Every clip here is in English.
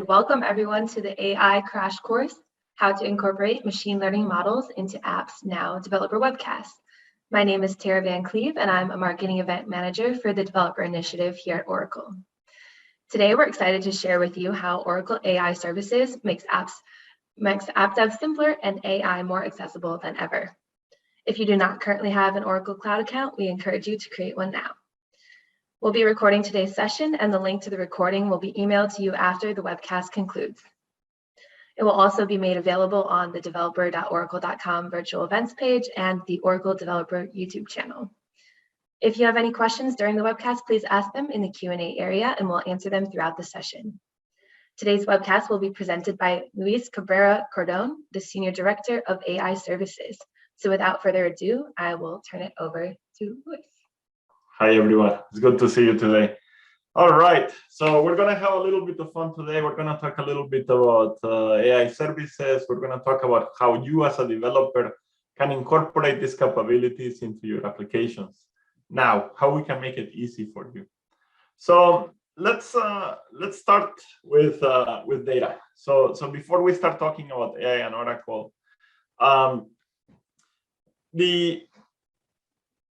welcome everyone to the AI Crash Course, How to Incorporate Machine Learning Models into Apps Now Developer Webcast. My name is Tara Van Cleve, and I'm a Marketing Event Manager for the Developer Initiative here at Oracle. Today, we're excited to share with you how Oracle AI Services makes app dev simpler and AI more accessible than ever. If you do not currently have an Oracle Cloud account, we encourage you to create one now. We'll be recording today's session, and the link to the recording will be emailed to you after the webcast concludes. It will also be made available on the developer.oracle.com virtual events page and the Oracle Developer YouTube channel. If you have any questions during the webcast, please ask them in the Q&A area, and we'll answer them throughout the session. Today's webcast will be presented by Luis Cabrera Cordon, the Senior Director of AI Services. So without further ado, I will turn it over to Luis. Hi, everyone. It's good to see you today. All right. So we're going to have a little bit of fun today. We're going to talk a little bit about AI services. We're going to talk about how you as a developer can incorporate these capabilities into your applications. Now, how we can make it easy for you. So let's start with data. So before we start talking about AI and Oracle,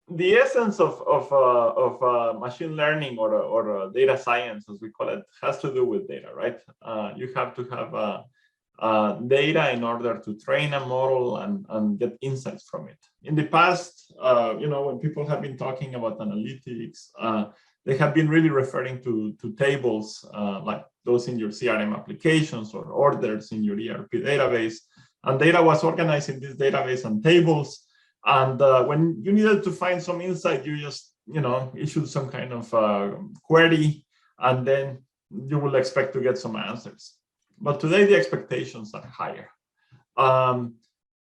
the essence of machine learning or data science, as we call it, has to do with data, right? You have to have data in order to train a model and get insights from it. In the past, when people have been talking about analytics, they have been really referring to tables like those in your CRM applications or orders in your ERP database. And data was organized in this database and tables. And when you needed to find some insight, you just, issued some kind of query, and then you will expect to get some answers. But today, the expectations are higher.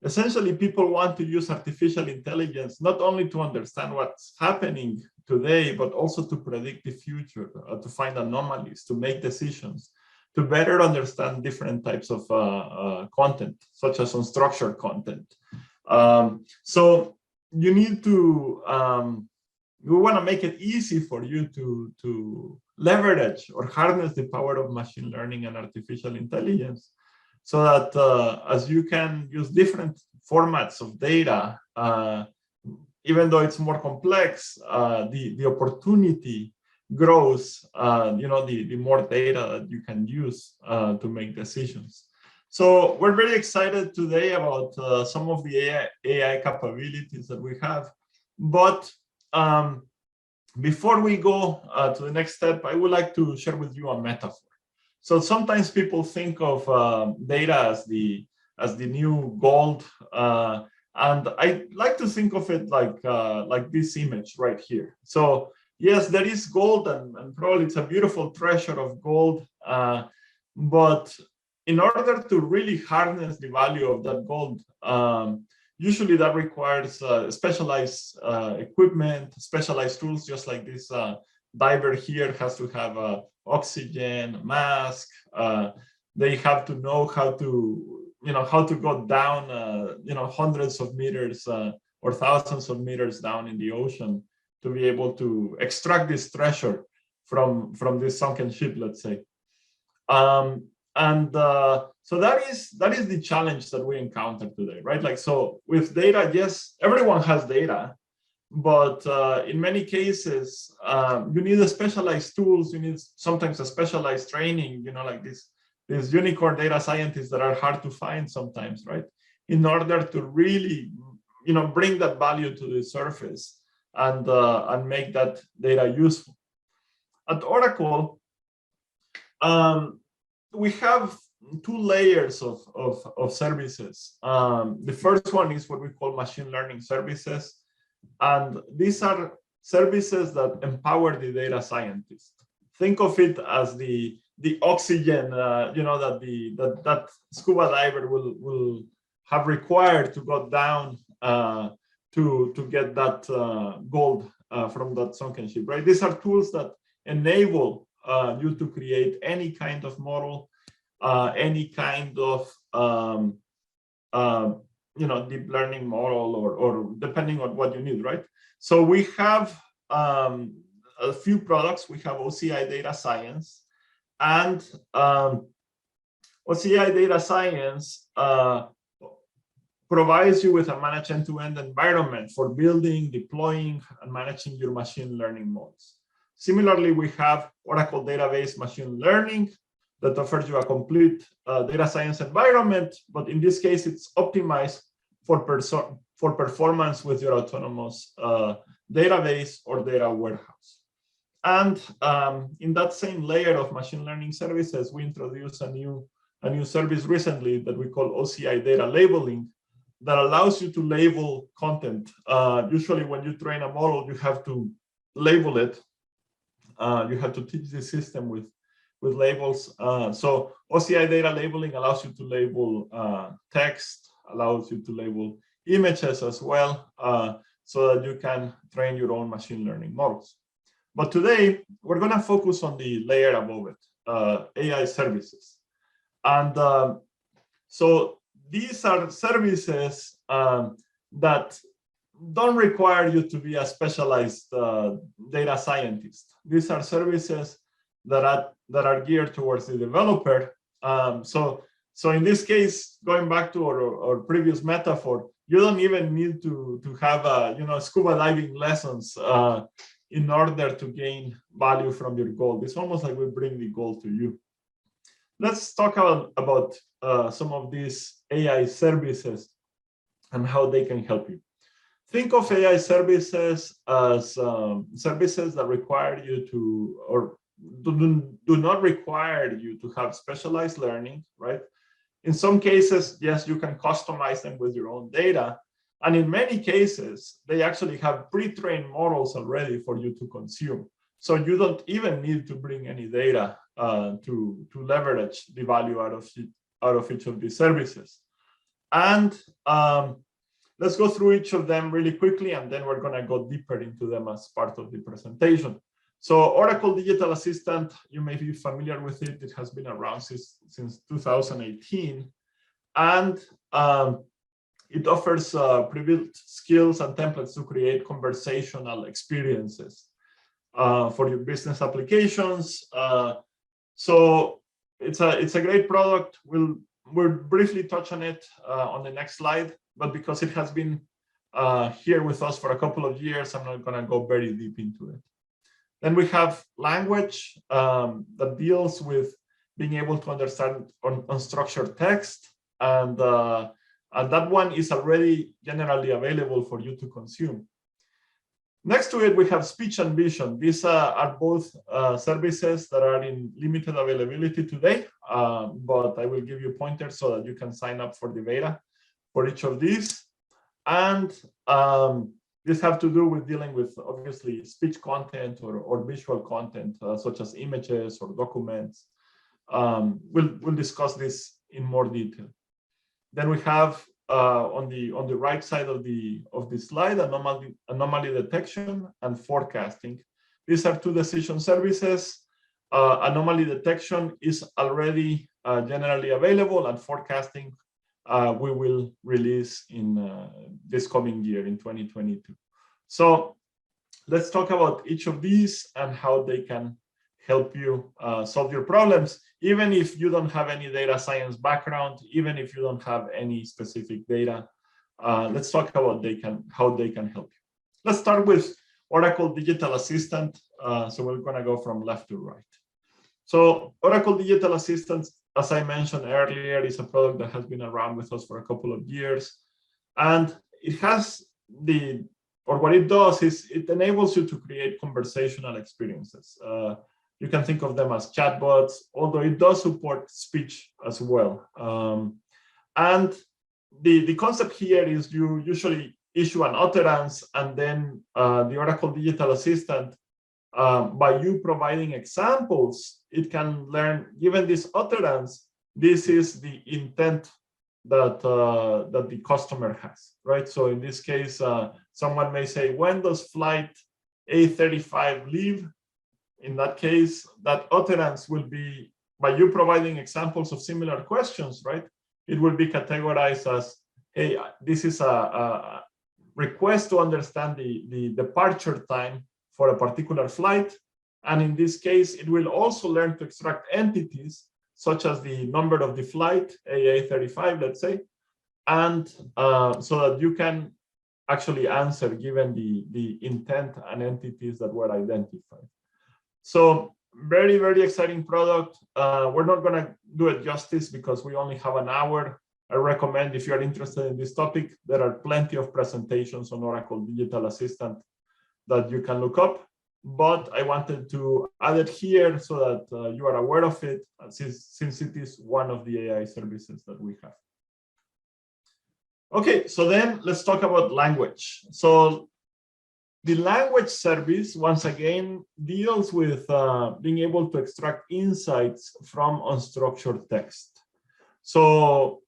Essentially, people want to use artificial intelligence not only to understand what's happening today, but also to predict the future, to find anomalies, to make decisions, to better understand different types of content, such as unstructured content. So you need to, we want to make it easy for you to leverage or harness the power of machine learning and artificial intelligence so that as you can use different formats of data, even though it's more complex, the opportunity grows, the more data that you can use to make decisions. So we're very excited today about some of the AI capabilities that we have. But before we go to the next step, I would like to share with you a metaphor. So sometimes people think of data as the new gold, and I like to think of it like this image right here. So yes, there is gold, and probably it's a beautiful treasure of gold, but in order to really harness the value of that gold, usually that requires specialized equipment, specialized tools, just like this diver here has to have oxygen, mask. They have to know how to go down, hundreds of meters or thousands of meters down in the ocean to be able to extract this treasure from this sunken ship, let's say. So that is the challenge that we encounter today, right? Like, so with data, yes, everyone has data, but in many cases, you need a specialized tools. You need sometimes a specialized training, like these unicorn data scientists that are hard to find sometimes, right? In order to really, bring that value to the surface and make that data useful. At Oracle, we have two layers of services. The first one is what we call machine learning services. And these are services that empower the data scientist. Think of it as the oxygen, that scuba diver will have required to go down to get that gold from that sunken ship, right? These are tools that enable you to create any kind of model, any kind of deep learning model, or depending on what you need, right? So we have a few products. We have Oci Data Science, and OCI Data Science provides you with a managed end-to-end environment for building, deploying, and managing your machine learning models. Similarly, we have Oracle Database Machine Learning that offers you a complete data science environment, but in this case, it's optimized for performance with your autonomous database or data warehouse. And in that same layer of machine learning services, we introduced a new service recently that we call OCI Data Labeling that allows you to label content. Usually when you train a model, you have to label it. You have to teach the system with labels. So OCI Data Labeling allows you to label text, allows you to label images as well, so that you can train your own machine learning models. But today, we're going to focus on the layer above it, AI services. And so these are services that don't require you to be a specialized data scientist. These are services that are geared towards the developer. So in this case, going back to our previous metaphor, you don't even need to have scuba diving lessons in order to gain value from your goal. It's almost like we bring the goal to you. Let's talk about some of these AI services and how they can help you. Think of AI services as services that require you to, or do not require you to have specialized learning, right? In some cases, yes, you can customize them with your own data. And in many cases, they actually have pre-trained models already for you to consume. So you don't even need to bring any data to leverage the value out of each of these services. And let's go through each of them really quickly, and then we're going to go deeper into them as part of the presentation. So Oracle Digital Assistant, you may be familiar with it. It has been around since 2018. And it offers pre-built skills and templates to create conversational experiences for your business applications. So it's a great product. We'll briefly touch on it on the next slide, but because it has been here with us for a couple of years, I'm not going to go very deep into it. Then we have language that deals with being able to understand unstructured text, and that one is already generally available for you to consume. Next to it, we have speech and vision. These are both services that are in limited availability today, but I will give you pointers so that you can sign up for the beta for each of these. And these have to do with dealing with, obviously, speech content or visual content, such as images or documents. We'll discuss this in more detail. Then we have on the right side of the slide, anomaly detection and forecasting. These are two decision services. Anomaly detection is already generally available, and forecasting we will release in this coming year in 2022. So let's talk about each of these and how they can help you solve your problems, even if you don't have any data science background, even if you don't have any specific data. Let's talk about how they can help you. Let's start with Oracle Digital Assistant. So we're going to go from left to right. So Oracle Digital Assistant, as I mentioned earlier, is a product that has been around with us for a couple of years. And it has what it does is it enables you to create conversational experiences. You can think of them as chatbots, although it does support speech as well. And the concept here is you usually issue an utterance, and then the Oracle Digital Assistant, by you providing examples, it can learn, given this utterance, this is the intent that the customer has, right? So in this case, someone may say, when does flight A35 leave? In that case, that utterance will be, by you providing examples of similar questions, right? It will be categorized as, hey, this is a request to understand the departure time for a particular flight. And in this case, it will also learn to extract entities such as the number of the flight, AA35, let's say, and so that you can actually answer given the intent and entities that were identified. So very, very exciting product. We're not going to do it justice because we only have an hour. I recommend, if you're interested in this topic, there are plenty of presentations on Oracle Digital Assistant that you can look up. But I wanted to add it here so that you are aware of it, since it is one of the AI services that we have. Okay, so then let's talk about language. So the language service, once again, deals with being able to extract insights from unstructured text. So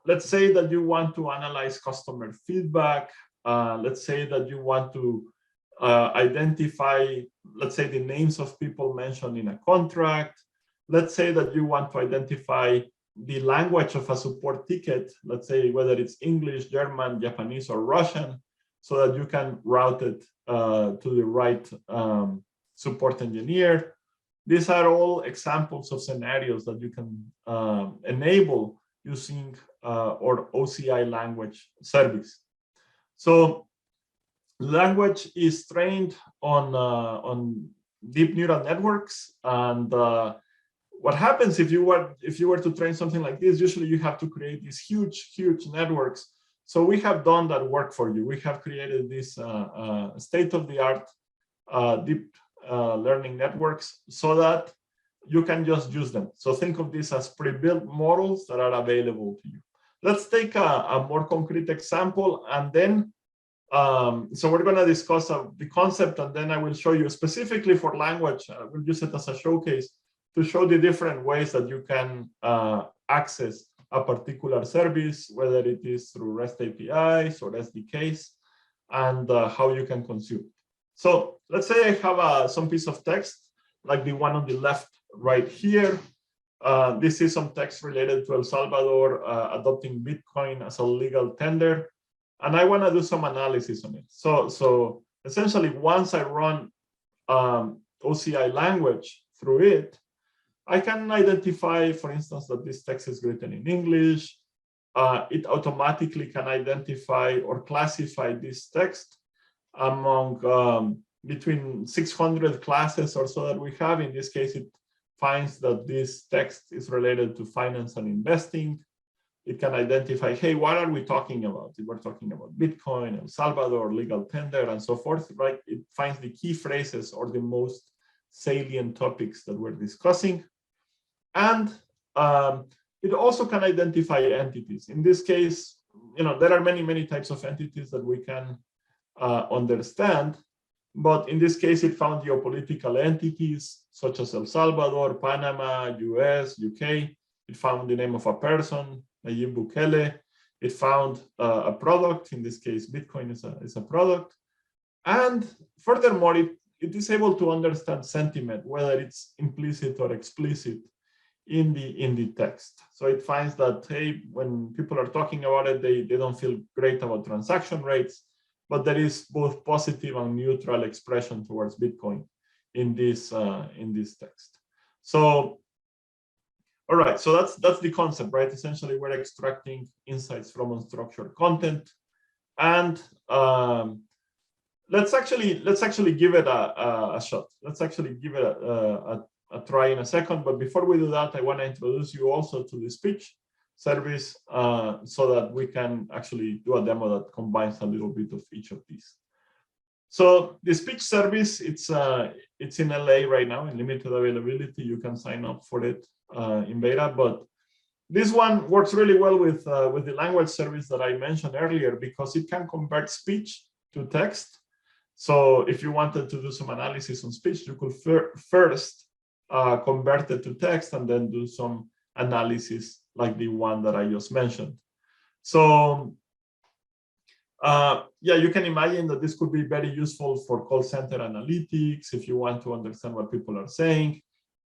let's say that you want to analyze customer feedback. Let's say that you want to identify, let's say, the names of people mentioned in a contract. Let's say that you want to identify the language of a support ticket, let's say whether it's English, German, Japanese, or Russian, so that you can route it to the right support engineer. These are all examples of scenarios that you can enable using our OCI language service. So language is trained on deep neural networks, and what happens if you were to train something like this? Usually you have to create these huge networks. So we have done that work for you. We have created these state-of-the-art deep learning networks so that you can just use them. So think of this as pre-built models that are available to you. Let's take a more concrete example, and then so we're going to discuss the concept, and then I will show you specifically for language. We'll use it as a showcase to show the different ways that you can access a particular service, whether it is through REST APIs or SDKs, and how you can consume. So let's say I have some piece of text, like the one on the left right here. This is some text related to El Salvador adopting Bitcoin as a legal tender, and I want to do some analysis on it. So essentially, once I run OCI language through it, I can identify, for instance, that this text is written in English. It automatically can identify or classify this text among between 600 classes or so that we have. In this case, it finds that this text is related to finance and investing. It can identify, hey, what are we talking about? If we're talking about Bitcoin, El Salvador, legal tender, and so forth, right? It finds the key phrases or the most salient topics that we're discussing. And it also can identify entities. In this case, there are many types of entities that we can understand. But in this case, it found geopolitical entities such as El Salvador, Panama, US, UK. It found the name of a person, Nayib Bukele. It found a product. In this case, Bitcoin is a product. And furthermore, it is able to understand sentiment, whether it's implicit or explicit in the text. So it finds that, hey, when people are talking about it, they don't feel great about transaction rates, but there is both positive and neutral expression towards Bitcoin in this text. So, all right, so that's the concept, right? Essentially, we're extracting insights from unstructured content, and let's actually give it a shot. Let's actually give it a try in a second. But before we do that, I want to introduce you also to the speech service so that we can actually do a demo that combines a little bit of each of these. So the speech service, it's in LA right now in limited availability. You can sign up for it in beta, but this one works really well with the language service that I mentioned earlier, because it can convert speech to text. So if you wanted to do some analysis on speech, you could first convert it to text and then do some analysis like the one that I just mentioned. So yeah, you can imagine that this could be very useful for call center analytics if you want to understand what people are saying.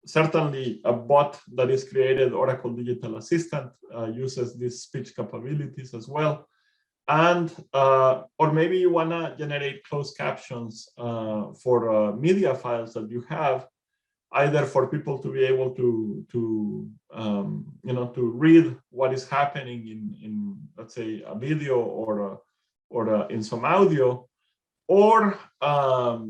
Certainly a bot that is created, Oracle Digital Assistant, uses these speech capabilities as well. And or maybe you want to generate closed captions for media files that you have. either for people to be able to to read what is happening in let's say a video or in some audio, or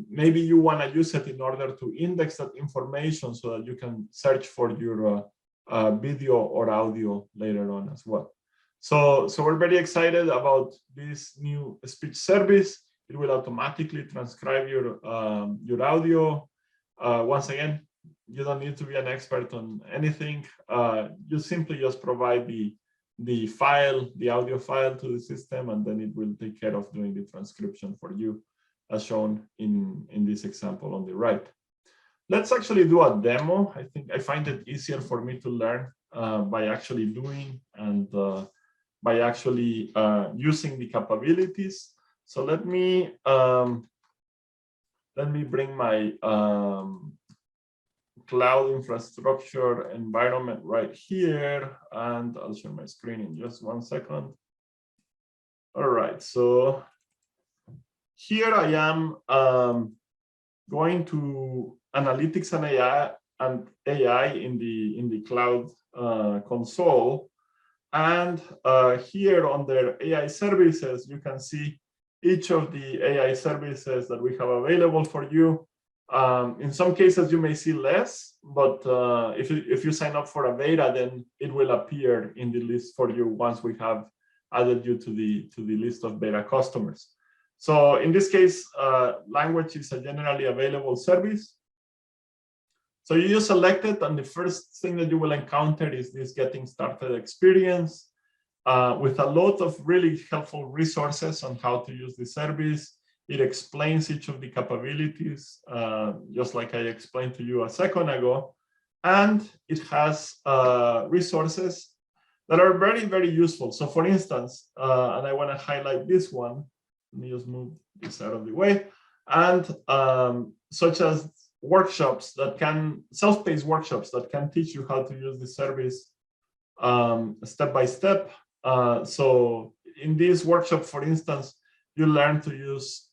maybe you want to use it in order to index that information so that you can search for your video or audio later on as well. So we're very excited about this new speech service. It will automatically transcribe your audio. Once again, you don't need to be an expert on anything. You simply just provide the file, the audio file to the system, and then it will take care of doing the transcription for you, as shown in this example on the right. Let's actually do a demo. I find it easier for me to learn by actually doing and by actually using the capabilities. So let me bring my cloud infrastructure environment right here, and I'll share my screen in just 1 second. All right, so here I am going to analytics and AI in the cloud console, and here under AI services, you can see each of the AI services that we have available for you. In some cases, you may see less, but if you sign up for a beta, then it will appear in the list for you once we have added you to the list of beta customers. So in this case, language is a generally available service. So you just select it, and the first thing that you will encounter is this getting started experience with a lot of really helpful resources on how to use the service. It explains each of the capabilities, just like I explained to you a second ago. And it has resources that are very, very useful. So for instance, and I want to highlight this one, let me just move this out of the way, and such as workshops that can, self-paced workshops that can teach you how to use the service step by step. So in this workshop, for instance, you learn to use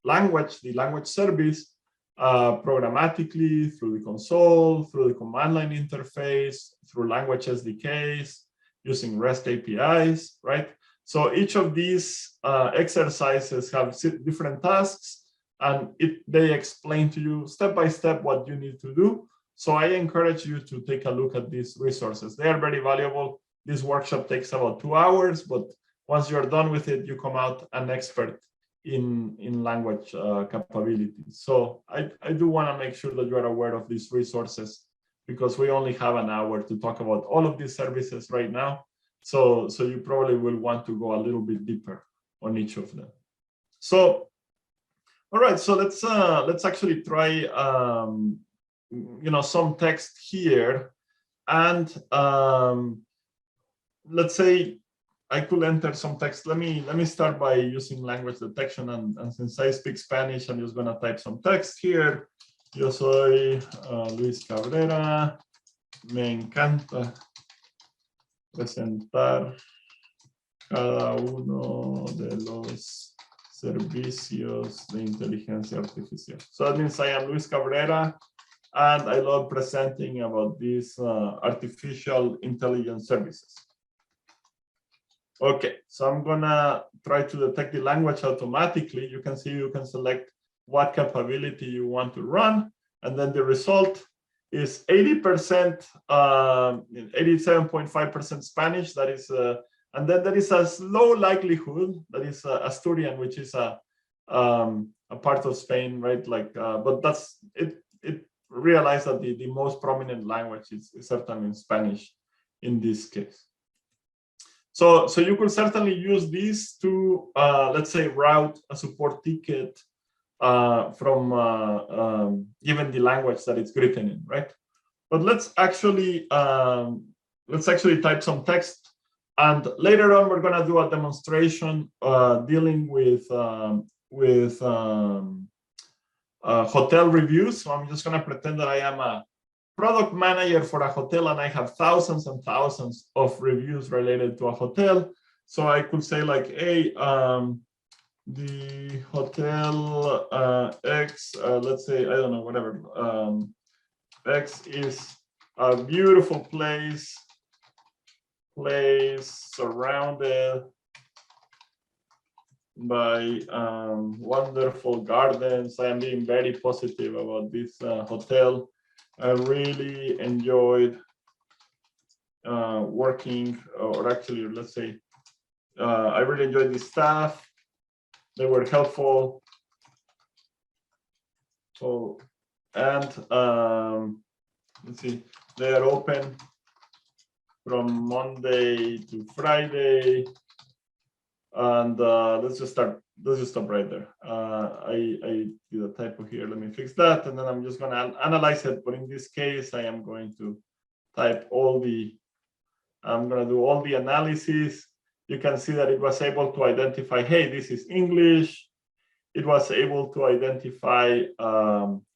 language, the language service, programmatically through the console, through the command line interface, through language SDKs, using REST APIs, right? So each of these exercises have different tasks, and they explain to you step by step what you need to do. So I encourage you to take a look at these resources. They are very valuable. This workshop takes about 2 hours, but once you're done with it, you come out an expert in language capabilities. So I do want to make sure that you're aware of these resources, because we only have an hour to talk about all of these services right now. So you probably will want to go a little bit deeper on each of them. So, all right, so let's actually try some text here, and let's say I could enter some text. Let me start by using language detection, and since I speak Spanish, I'm just going to type some text here. Yo soy Luis Cabrera. Me encanta presentar cada uno de los servicios de inteligencia artificial. So that means I am Luis Cabrera, and I love presenting about these artificial intelligence services. Okay, so I'm gonna try to detect the language automatically. You can see you can select what capability you want to run, and then the result is 80%, 87.5% Spanish. That is, and then there is a low likelihood that is Asturian, which is a part of Spain, right? Like, but that's it. It realized that the most prominent language is certainly Spanish in this case. So you could certainly use this to, let's say, route a support ticket from given the language that it's written in, right? But let's actually type some text, and later on we're going to do a demonstration dealing with hotel reviews. So I'm just going to pretend that I am a product manager for a hotel, and I have thousands and thousands of reviews related to a hotel. So I could say like, hey, the hotel X, let's say, I don't know, whatever. X is a beautiful place surrounded by wonderful gardens. I am being very positive about this hotel. I really enjoyed working, or actually, let's say, I really enjoyed the staff. They were helpful. So, and let's see, they are open from Monday to Friday. And let's just stop right there. I did a typo here. Let me fix that, and then I'm just going to analyze it. But in this case, I am going to type I'm going to do all the analysis. You can see that it was able to identify, hey, this is English. It was able to identify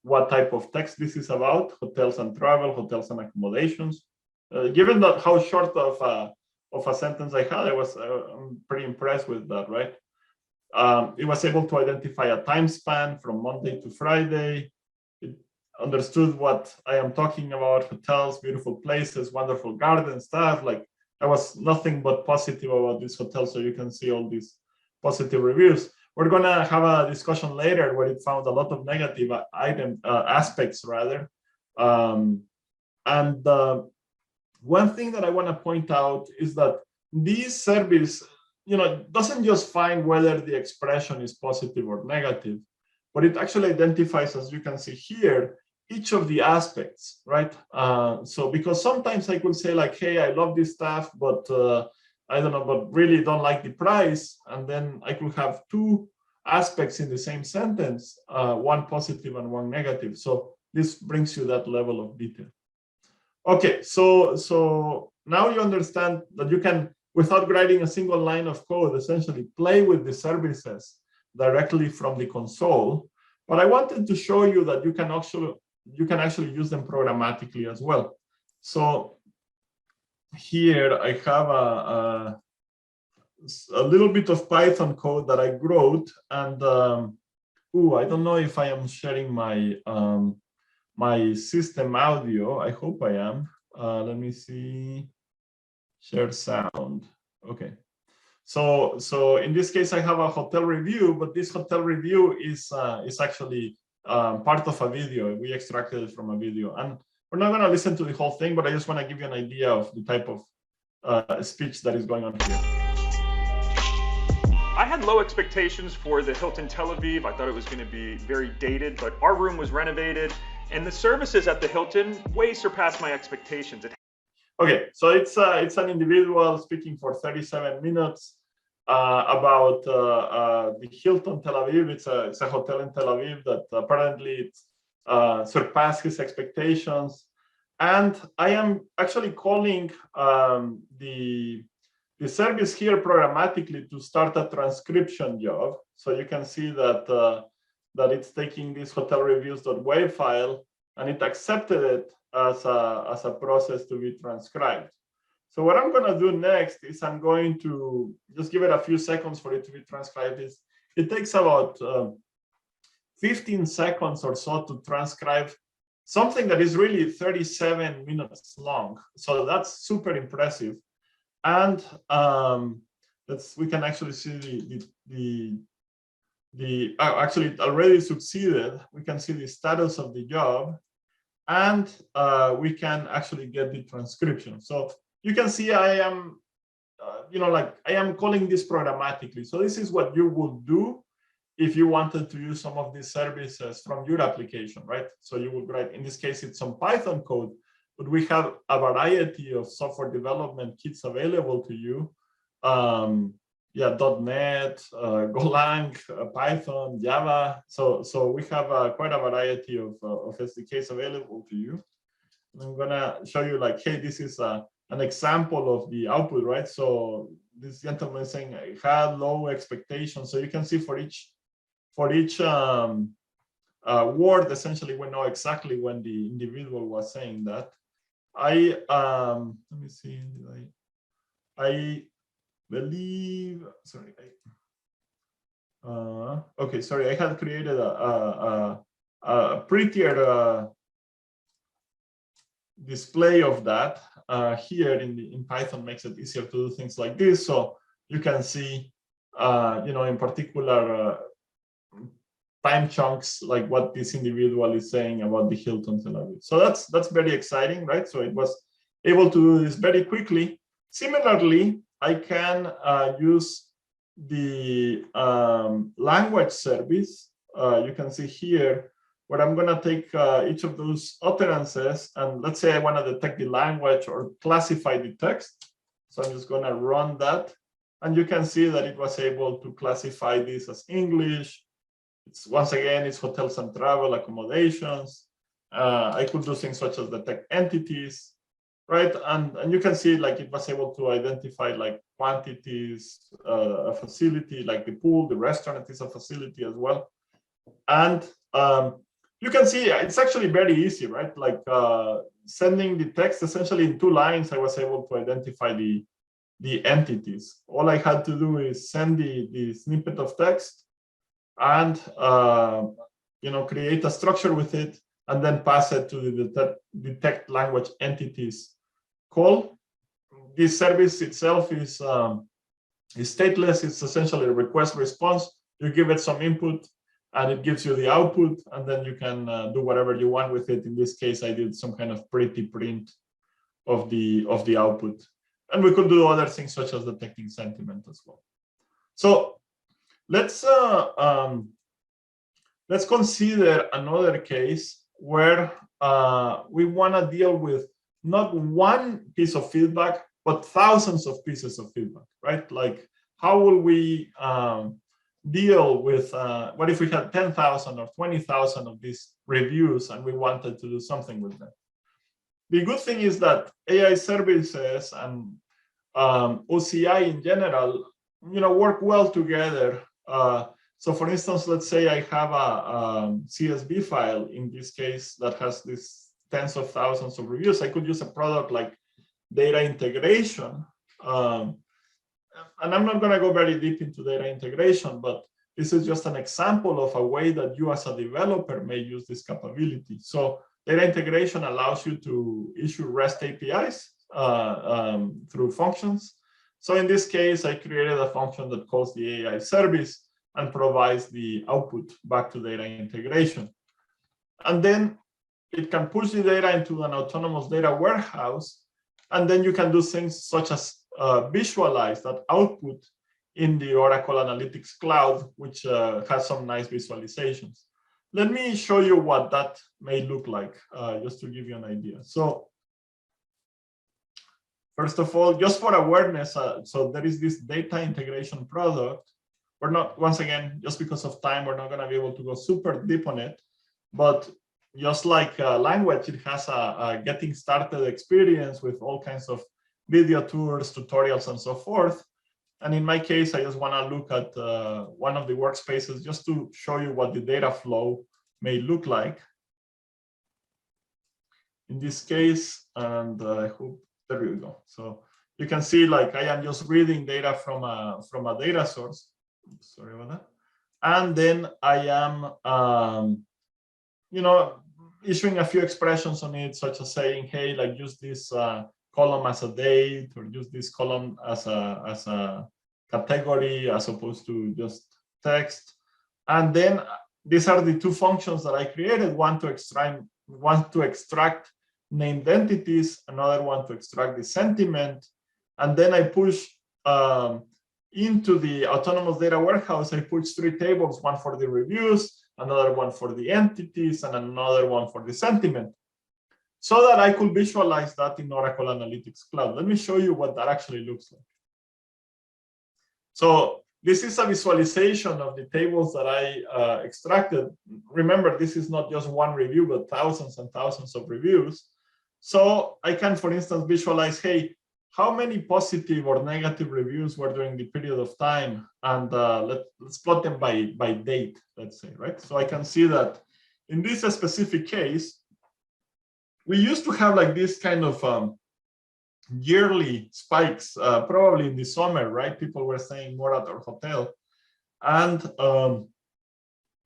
what type of text this is about: hotels and travel, hotels and accommodations. Given that how short of a sentence I had, I'm pretty impressed with that, right? It was able to identify a time span from Monday to Friday. It understood what I am talking about: hotels, beautiful places, wonderful gardens, stuff. Like, I was nothing but positive about this hotel, so you can see all these positive reviews. We're gonna have a discussion later where it found a lot of negative aspects, rather. And one thing that I want to point out is that this service, doesn't just find whether the expression is positive or negative, but it actually identifies, as you can see here, each of the aspects, right? So because sometimes I could say like, hey, I love this stuff, but I don't know, but really don't like the price. And then I could have two aspects in the same sentence, one positive and one negative. So this brings you that level of detail. Okay, so now you understand that you can, without writing a single line of code, essentially play with the services directly from the console. But I wanted to show you that you can actually use them programmatically as well. So here I have a little bit of Python code that I wrote, and I don't know if I am sharing my system audio. I hope I am. Let me see. Share sound. Okay. So in this case, I have a hotel review, but this hotel review is actually part of a video. We extracted it from a video, and we're not going to listen to the whole thing, but I just want to give you an idea of the type of speech that is going on here. I had low expectations for the Hilton Tel Aviv. I thought it was going to be very dated, but our room was renovated, and the services at the Hilton way surpassed my expectations. Okay, so it's an individual speaking for 37 minutes about the Hilton Tel Aviv. It's a hotel in Tel Aviv that apparently surpassed his expectations. And I am actually calling the service here programmatically to start a transcription job. So you can see that it's taking this hotel reviews.wave file, and it accepted it as a process to be transcribed. So what I'm going to do next is I'm going to just give it a few seconds for it to be transcribed. It takes about 15 seconds or so to transcribe something that is really 37 minutes long. So that's super impressive. And we can actually see actually it already succeeded. We can see the status of the job, and we can actually get the transcription. So you can see I am, I am calling this programmatically. So this is what you would do if you wanted to use some of these services from your application, right? So you would write, in this case, it's some Python code, but we have a variety of software development kits available to you. .NET, Golang, Python, Java. So we have quite a variety of SDKs available to you. And I'm gonna show you like, hey, this is an example of the output, right? So this gentleman is saying I had low expectations. So you can see for each word, essentially, we know exactly when the individual was saying that. Let me see. I believe, sorry, Okay, sorry, I had created a prettier display of that here in Python. Makes it easier to do things like this. So you can see, in particular time chunks, like what this individual is saying about the Hilton Tel Aviv. So that's very exciting, right? So it was able to do this very quickly. Similarly, I can use the language service. You can see here where I'm going to take each of those utterances, and let's say I want to detect the language or classify the text. So I'm just going to run that, and you can see that it was able to classify this as English. Once again, it's hotels and travel accommodations. I could do things such as detect entities, right? And you can see like it was able to identify like quantities, a facility like the pool, the restaurant is a facility as well. And you can see it's actually very easy, right? Like sending the text essentially in 2 lines, I was able to identify the entities. All I had to do is send the snippet of text and create a structure with it, and then pass it to the detect language entities call. This service itself is stateless. It's essentially a request response. You give it some input, and it gives you the output, and then you can do whatever you want with it. In this case, I did some kind of pretty print of the output, and we could do other things such as detecting sentiment as well. So let's consider another case where we want to deal with not one piece of feedback, but thousands of pieces of feedback, right? Like, how will we deal with, what if we had 10,000 or 20,000 of these reviews and we wanted to do something with them? The good thing is that AI services and OCI in general, work well together. So for instance, let's say I have a CSV file in this case that has these tens of thousands of reviews. I could use a product like data integration. And I'm not going to go very deep into data integration, but this is just an example of a way that you as a developer may use this capability. So data integration allows you to issue REST APIs through functions. So in this case, I created a function that calls the AI service and provides the output back to data integration. And then it can push the data into an autonomous data warehouse. And then you can do things such as visualize that output in the Oracle Analytics Cloud, which has some nice visualizations. Let me show you what that may look like, just to give you an idea. So first of all, just for awareness, so there is this data integration product. We're not, once again, just because of time, we're not going to be able to go super deep on it. But just like language, it has a getting started experience with all kinds of video tours, tutorials, and so forth. And in my case, I just want to look at one of the workspaces just to show you what the data flow may look like. In this case, and I hope, there we go. So you can see like I am just reading data from a data source. Sorry about that. And then I am, issuing a few expressions on it, such as saying, hey, like use this column as a date, or use this column as a category as opposed to just text. And then these are the 2 functions that I created, one to extract named entities, another one to extract the sentiment. And then I push into the autonomous data warehouse, I push 3 tables, one for the reviews, another one for the entities, and another one for the sentiment, so that I could visualize that in Oracle Analytics Cloud. Let me show you what that actually looks like. So this is a visualization of the tables that I extracted. Remember, this is not just one review, but thousands and thousands of reviews. So I can, for instance, visualize, hey, how many positive or negative reviews were during the period of time? And let's plot them by date, let's say, right? So I can see that in this specific case, we used to have like this kind of yearly spikes, probably in the summer, right? People were staying more at our hotel. And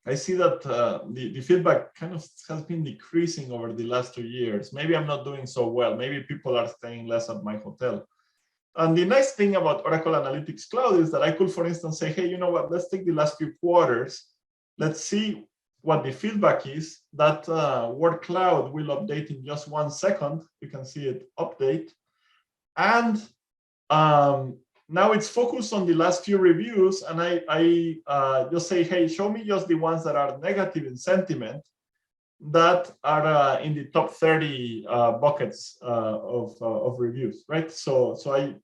I see that the feedback kind of has been decreasing over the last 2 years. Maybe I'm not doing so well. Maybe people are staying less at my hotel. And the nice thing about Oracle Analytics Cloud is that I could, for instance, say, hey, you know what, let's take the last few quarters. Let's see what the feedback is. That word cloud will update in just 1 second. You can see it update. And now it's focused on the last few reviews, and I just say, hey, show me just the ones that are negative in sentiment that are in the top 30 buckets of reviews, right? So I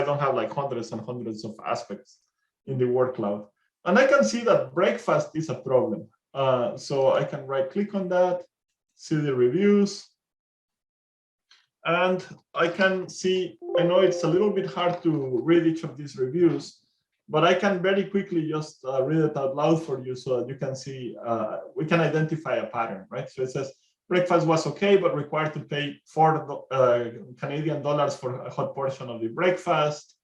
don't have like hundreds and hundreds of aspects in the word cloud, and I can see that breakfast is a problem. So I can right click on that, see the reviews. And I can see, I know it's a little bit hard to read each of these reviews, but I can very quickly just read it out loud for you so that you can see, we can identify a pattern, right? So it says, breakfast was okay, but required to pay $4 Canadian dollars for a hot portion of the breakfast.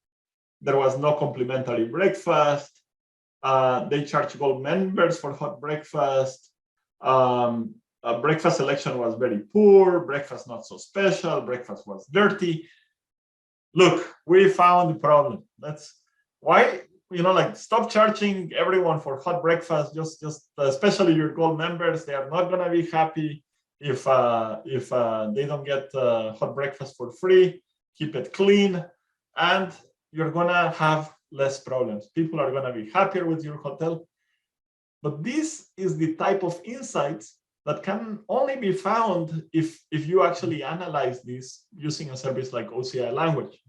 There was no complimentary breakfast. They charge gold members for hot breakfast. Breakfast selection was very poor, breakfast not so special, breakfast was dirty. Look, we found the problem. That's why, like, stop charging everyone for hot breakfast. Just especially your gold members, they are not gonna be happy if they don't get hot breakfast for free. Keep it clean, and you're gonna have less problems. People are gonna be happier with your hotel. But this is the type of insights that can only be found if you actually analyze this using a service like OCI language.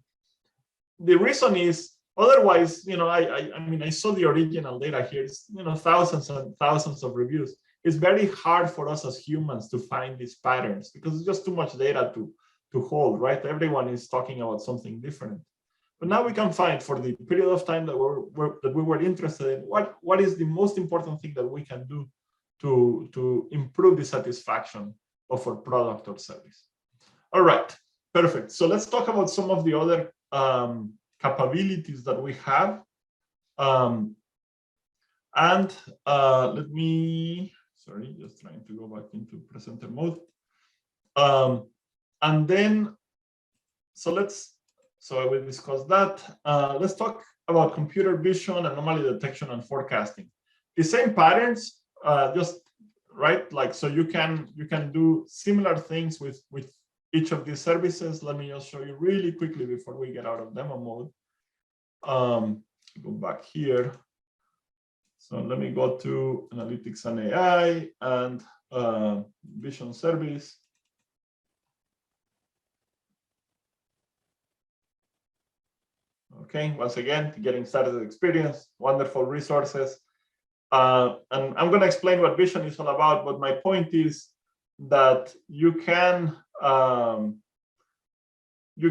The reason is, otherwise, I mean, I saw the original data here. It's, thousands and thousands of reviews. It's very hard for us as humans to find these patterns because it's just too much data to hold, right? Everyone is talking about something different. But now we can find, for the period of time that we were interested in, what is the most important thing that we can do to improve the satisfaction of our product or service. All right, perfect. So let's talk about some of the other capabilities that we have. Let me, sorry, just trying to go back into presenter mode. And then, so I will discuss that. Let's talk about computer vision, anomaly detection, and forecasting. The same patterns, just right, like, so you can do similar things with each of these services. Let me just show you really quickly before we get out of demo mode. Go back here. So let me go to analytics and AI and vision service. Okay, once again, getting started experience, wonderful resources. And I'm going to explain what vision is all about, but my point is that you can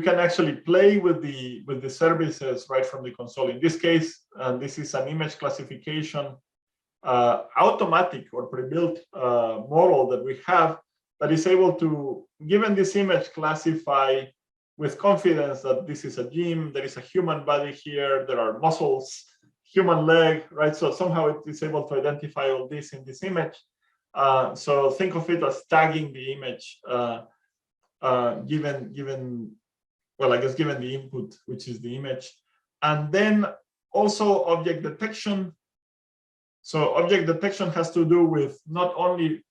actually play with the services right from the console. In this case, this is an image classification automatic or pre-built model that we have that is able to, given this image, classify with confidence that this is a gym, there is a human body here, there are muscles, human leg, right? So somehow it is able to identify all this in this image. So think of it as tagging the image given the input, which is the image. And then also object detection. So object detection has to do with not only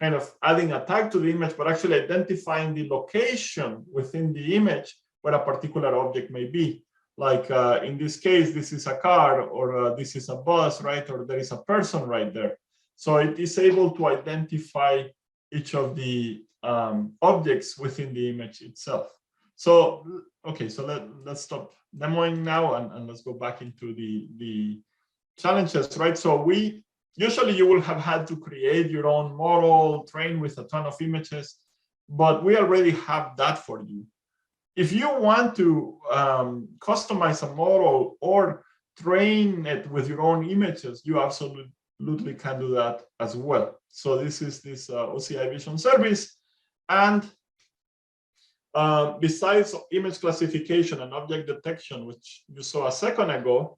kind of adding a tag to the image, but actually identifying the location within the image where a particular object may be. Like in this case, this is a car, or this is a bus, right? Or there is a person right there. So it is able to identify each of the objects within the image itself. So, okay, so let's stop demoing now and let's go back into the challenges, right? So usually you will have had to create your own model, train with a ton of images, but we already have that for you. If you want to customize a model or train it with your own images, you absolutely can do that as well. So this is this OCI Vision service. And besides image classification and object detection, which you saw a second ago,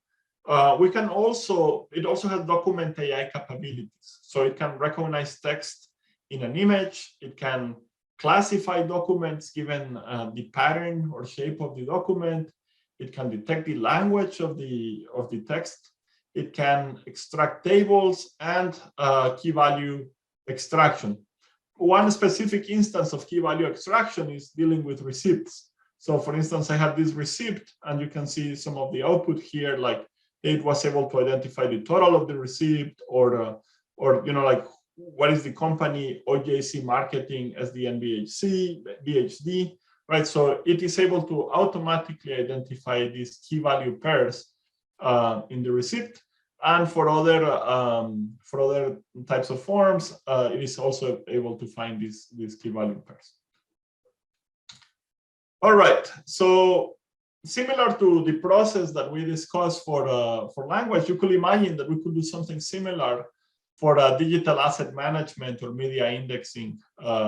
it also has document AI capabilities. So it can recognize text in an image. It can classify documents given the pattern or shape of the document. It can detect the language of the text. It can extract tables and key value extraction. One specific instance of key value extraction is dealing with receipts. So for instance, I have this receipt, and you can see some of the output here, like it was able to identify the total of the receipt, or like what is the company OJC marketing as the BHD, right? So it is able to automatically identify these key value pairs in the receipt. And for other types of forms, it is also able to find these key value pairs. All right, so similar to the process that we discussed for language, you could imagine that we could do something similar for a digital asset management or media indexing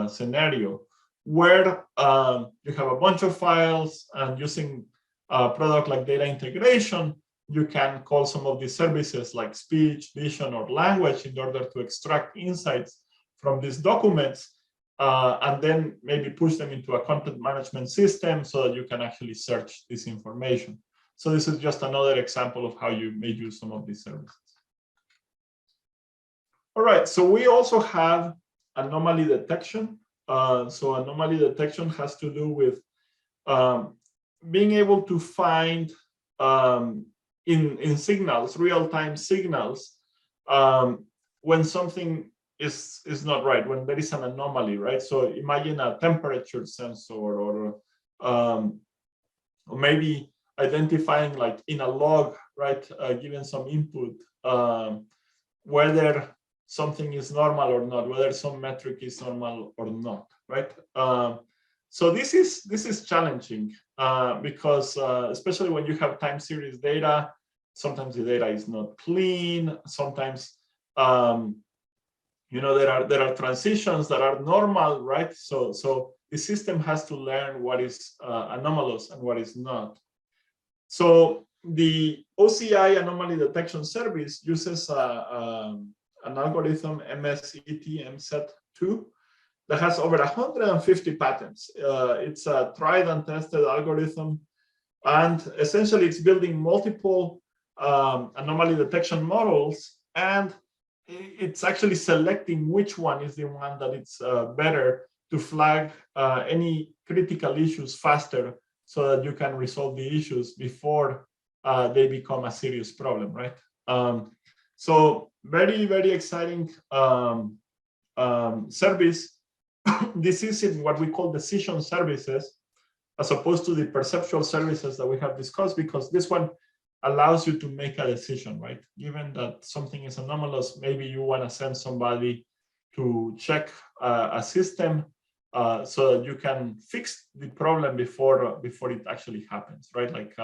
scenario, where you have a bunch of files, and using a product like data integration, you can call some of these services like speech, vision, or language in order to extract insights from these documents, and then maybe push them into a content management system so that you can actually search this information. So this is just another example of how you may use some of these services. All right, so we also have anomaly detection. So anomaly detection has to do with being able to find in signals, real-time signals, when something is not right, when there is an anomaly, right? So imagine a temperature sensor, or maybe identifying, like in a log, right, given some input, whether something is normal or not, whether some metric is normal or not, right? So this is challenging because especially when you have time series data, sometimes the data is not clean. Sometimes there are transitions that are normal, right? So the system has to learn what is anomalous and what is not. So the OCI anomaly detection service uses an algorithm MSET-MSET2 that has over 150 patents. It's a tried and tested algorithm, and essentially it's building multiple anomaly detection models, and it's actually selecting which one is the one that it's better to flag any critical issues faster, so that you can resolve the issues before they become a serious problem, right? So very, very exciting service. This is in what we call decision services, as opposed to the perceptual services that we have discussed, because this one allows you to make a decision, right? Given that something is anomalous, maybe you want to send somebody to check a system so that you can fix the problem before it actually happens, right? Like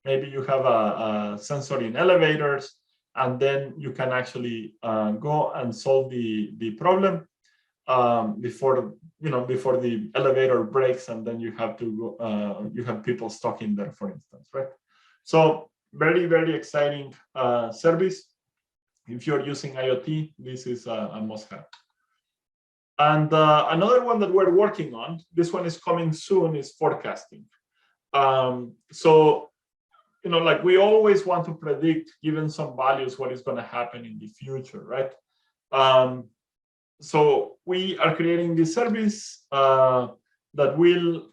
maybe you have a sensor in elevators, and then you can actually go and solve the problem before the elevator breaks, and then you have to go, you have people stuck in there, for instance, right? So very, very exciting service. If you're using IoT, this is a must-have. And another one that we're working on, this one is coming soon, is forecasting. So like we always want to predict, given some values, what is going to happen in the future, right? So we are creating this service that will,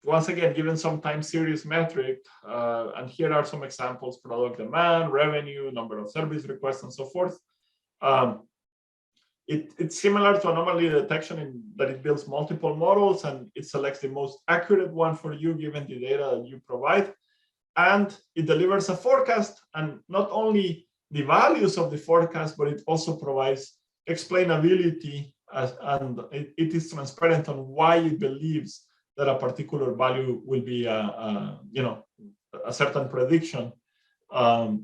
once again, given some time series metric, and here are some examples: product demand, revenue, number of service requests, and so forth. It's similar to anomaly detection in that it builds multiple models, and it selects the most accurate one for you given the data that you provide. And it delivers a forecast, and not only the values of the forecast, but it also provides explainability, and it is transparent on why it believes that a particular value will be a certain prediction, so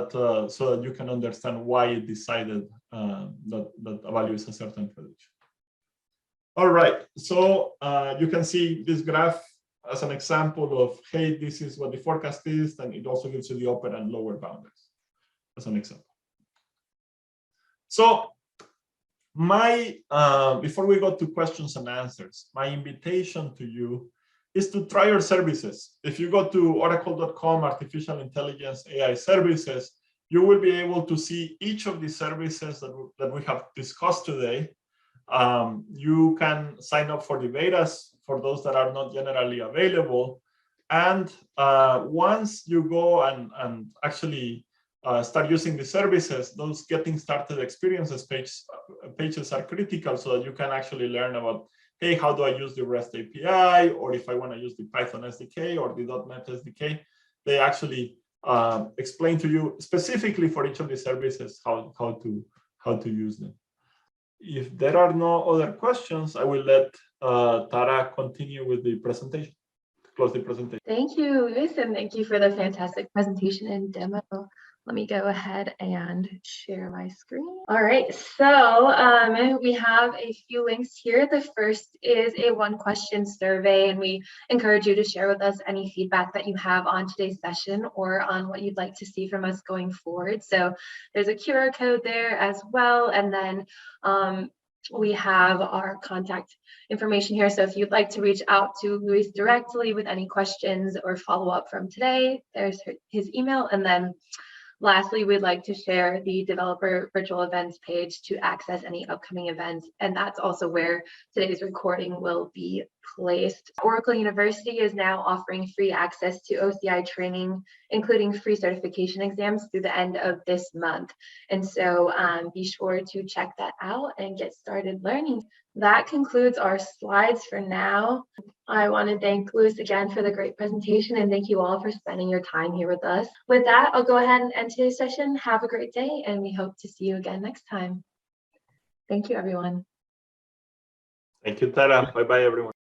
that you can understand why it decided that a value is a certain prediction. All right, so you can see this graph as an example of, hey, this is what the forecast is, and it also gives you the upper and lower boundaries as an example. So before we go to questions and answers, my invitation to you is to try your services. If you go to oracle.com, artificial intelligence AI services, you will be able to see each of the services that we have discussed today. You can sign up for the betas for those that are not generally available. And once you go and actually start using the services, those getting started experiences pages are critical so that you can actually learn about, hey, how do I use the REST API? Or if I want to use the Python SDK or the .NET SDK, they actually explain to you specifically for each of the services how to use them. If there are no other questions, I will let Tara continue with the presentation, close the presentation. Thank you, Luis, and thank you for the fantastic presentation and demo. Let me go ahead and share my screen. All right, so we have a few links here. The first is a one-question survey, and we encourage you to share with us any feedback that you have on today's session or on what you'd like to see from us going forward. So there's a QR code there as well, and then we have our contact information here. So if you'd like to reach out to Luis directly with any questions or follow up from today, there's his email. And then lastly, we'd like to share the developer virtual events page to access any upcoming events. And that's also where today's recording will be placed. Oracle University is now offering free access to OCI training, including free certification exams through the end of this month. And so be sure to check that out and get started learning. That concludes our slides for now. I want to thank Luis again for the great presentation, and thank you all for spending your time here with us. With that, I'll go ahead and end today's session. Have a great day, and we hope to see you again next time. Thank you, everyone. Thank you, Tara. Bye-bye, everyone.